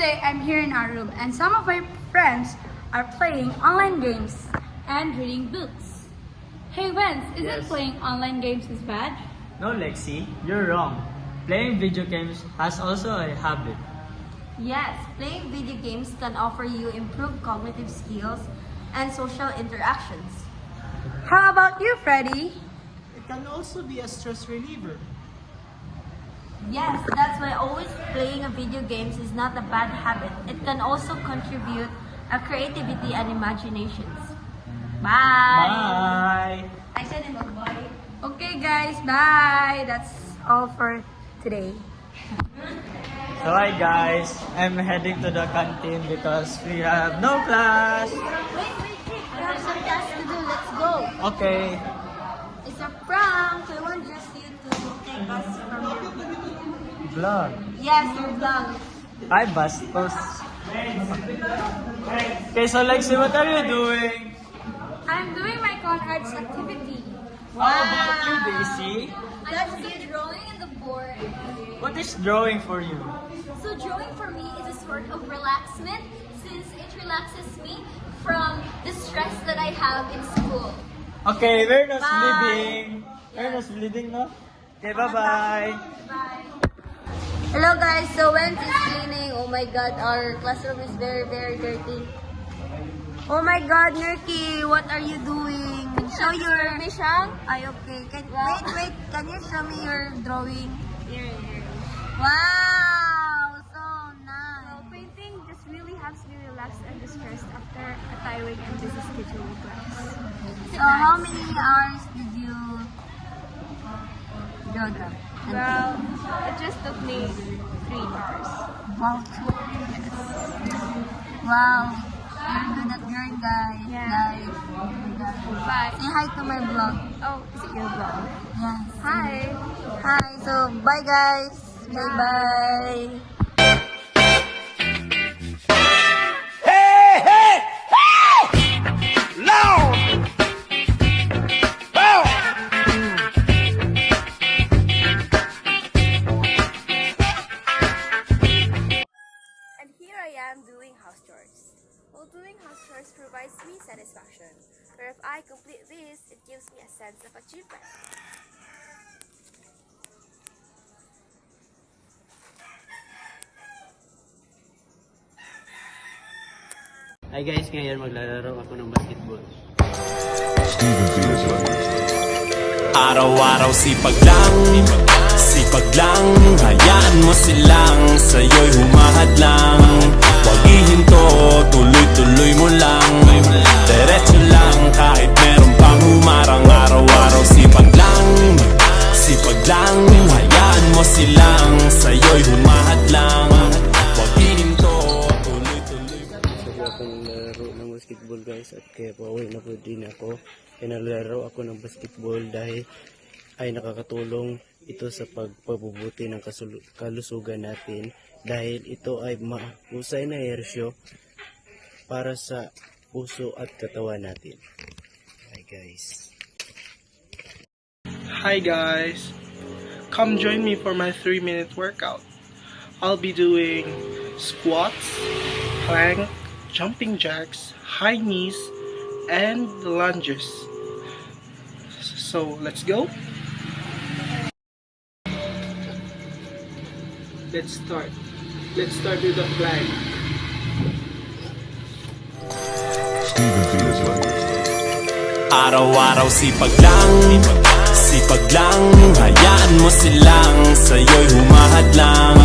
Today, I'm here in our room and some of my friends are playing online games and reading books. Hey Vance, isn't Yes. playing online games is bad? No, Lexi, you're wrong. Playing video games has also a habit. Yes, playing video games can offer you improved cognitive skills and social interactions. How about you, Freddy? It can also be a stress reliever. Yes, that's why always playing a video games is not a bad habit. It can also contribute a creativity and imaginations. Bye. Bye! I said it was bye. Okay guys, bye! That's all for today. So hi guys, I'm heading to the canteen because we have no class. Wait. I have some tasks to do. Let's go. Okay. It's a prank. We want just you to take us from your... Vlog. Yes, your vlog. Hi, Bastos. Okay, so Lexi, what are you doing? I'm doing my con arts activity. How about you, Daisy? I'm also drawing in the board. What is drawing for you? So drawing for me is a sort of relaxment since it relaxes me from the stress that I have in school. Okay, we're not Bye. bleeding. We're not bleeding, no? Okay, bye-bye. Bye. Hello guys, so when is cleaning? Oh my god, our classroom is very dirty. Oh my god, Nerky, what are you doing? Show your... Ay, okay. Wait, can you show me your drawing? Here. Wow, so nice. So painting just really helps me relax and distress after a tiring and busy schedule with class. So how many hours did you draw them? Well, it just took me 3 hours. Wow. Wow. You're good at drawing, guys. Yeah. Guys. Oh my God. Bye. Say hi to my vlog. Oh, is it your vlog? Yes. Hi. Hi. So, bye guys. Bye. And here I am doing house chores. While doing house chores provides me satisfaction, where if I complete this, it gives me a sense of achievement. Hi guys, ngayon maglalaro ako ng basketball. Araw-araw sipag lang, hayaan mo silang sa'yo'y humahadlang. Huwag ihinto, tuloy-tuloy mo lang, diretso lang kahit meron pang humarang. Araw-araw sipag lang, hayaan mo silang sa'yo'y humahadlang. Huwag ihinto, tuloy-tuloy mo. Gusto ko akong laro ng basketball guys at kaya pauwi na po din ako. Kaya naglaro ako ng basketball dahil ay nakakatulong ito sa pagpabubuti ng kalusugan natin dahil ito ay mahusay na ehersisyo para sa puso at katawan natin. Hi guys. Hi guys, come join me for my 3-minute workout. I'll be doing squats, plank, jumping jacks, high knees, and lunges. So let's go. Let's start with the plank. Araw-araw sipag lang, hayaan mo silang sa'yo'y humahadlang.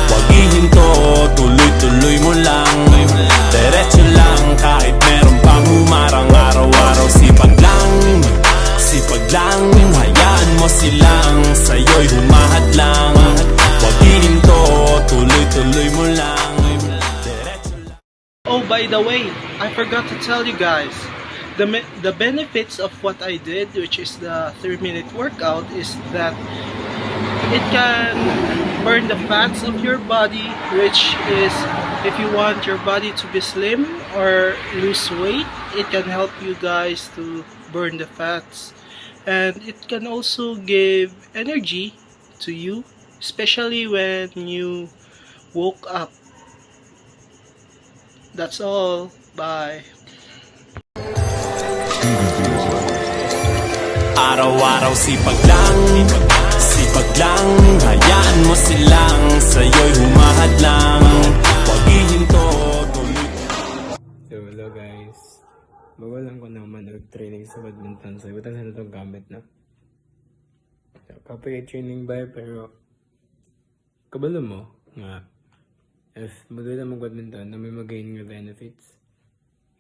Huwag ihinto, tuloy-tuloy mo lang, diretso lang kahit meron pang humarang. Araw-araw sipag lang, hayaan mo silang sa'yo'y humahadlang. Huwag ihinto, tuloy-tuloy mo lang, diretso lang. Oh, by the way, I forgot to tell you guys, the benefits of what I did, which is the 3-minute workout, is that it can burn the fats of your body, which is, if you want your body to be slim or lose weight, it can help you guys to burn the fats. And it can also give energy to you, especially when you woke up. That's all. Bye. Araw-araw sipag lang, hayaan mo silang sa'yo'y humahad lang. Huwag ihinto, tuloy. So hello guys, bago lang ko naman nag-training sa badminton. So ibutan sa itong gamit na. So, copyright training ba pero kabalo mo nga if maganda mag-badminton na may mag-gain nga benefits.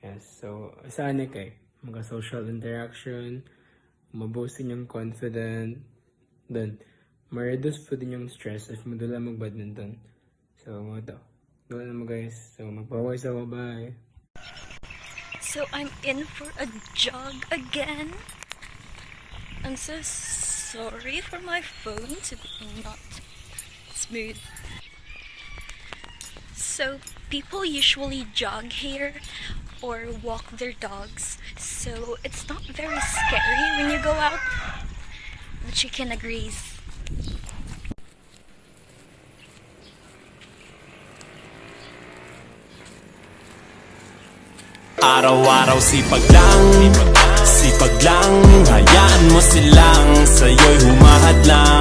Yes, so saan kay mga social interaction, maboost din yung confident, then ma-reduce po din yung stress if madala mag-badminton. So mga to, gawin na mo guys. So magpawais ako, bye. So I'm in for a jog again. I'm so sorry for my phone to be not smooth. So people usually jog here or walk their dogs, so it's not very scary when you go out. The chicken agrees. Araw-araw sipag lang, hayaan mo silang sa'yo'y humahad lang.